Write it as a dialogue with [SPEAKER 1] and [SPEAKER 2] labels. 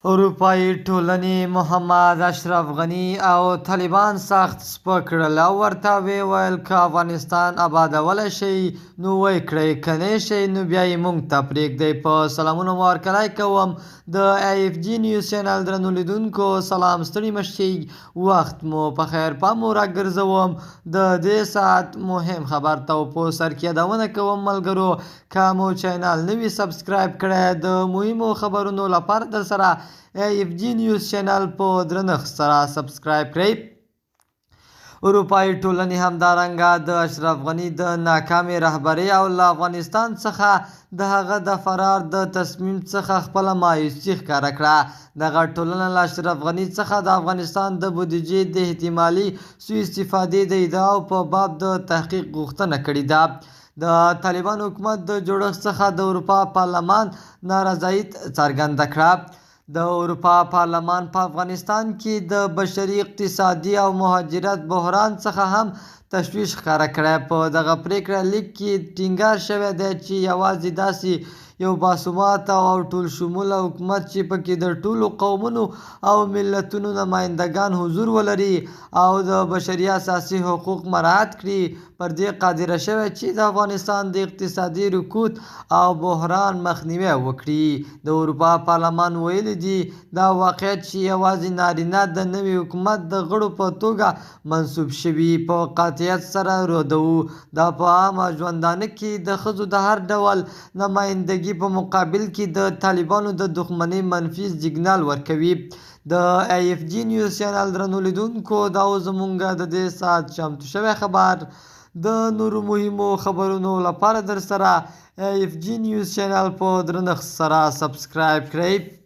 [SPEAKER 1] اروپایي ټولنې محمد اشرف غني او طالبان سخت سپک کړل او ورته وویل که افغانستان ابادولی شئ نو ویې کړئ، که نه شئ نو بیا یې موږ ته پرېږدئ. په سلامونه مو هرکلی کوم د AFG نیوز چینل درنو لیدونکو، سلام، ستړي مه شئ، وخت مو په خیر. پام مو راګرځوم د دې ساعت مهم خبر ته په سر کې یادونه کوم ملګرو، که مو چینل نه وي سبسکرایب کړی د مهمو خبرونو لپاره در سره AFG نیوز چینل په درنښت سره سبسکرایب کړئ. اروپایي ټولنې همدارنګه د اشرف غني د ناکامې رهبرۍ او له افغانستان څخه د هغه د فرار د تصمیم څخه خپله مایوسي ښکاره کړه. دغه ټولنه له اشرف غني څخه د افغانستان د بودیجې د احتمالي سوء استفادې د ادعاو په باب د تحقیق غوښتنه کړې ده. د طالبان حکومت د جوړښت څخه د اروپا پارلمان نارضایي څرګنده کړه. د اروپا پارلمان په افغانستان کې د بشري، اقتصادي او مهاجرت بحران څخه هم تشویش ښکاره کړی. په دغه پریکړه لیک کې ټینګار شوی دی چې یوازې داسې یو باثباته او ټولشموله حکومت چې پکې د ټولو قومونو او ملتونو نمایندګان حضور ولري او د بشري اساسي حقوق مراعات کړي، پر دې قادره شوی چې د افغانستان د اقتصادي رکود او بحران مخنیوی وکړي. د اروپا پارلمان ویلي دي دا واقعیت چې یوازې نارینه د نوي حکومت د غړو په توګه منصوب شوي په قاطعیت سره ردوو. دا په عامه ژوندانه کې د ښځو د هر ډول نمایندګي په مقابل کې د طالبانو د دښمنۍ منفي سیګنال ورکوي. د AFG نیوز چینل درنو لیدونکو، دا و زموږ د دې ساعت چمتو شوی خبر. د نورو مهمو خبرونو لپاره در سره AFG نیوز چینل په درنښت سره سبسکرایب کړئ.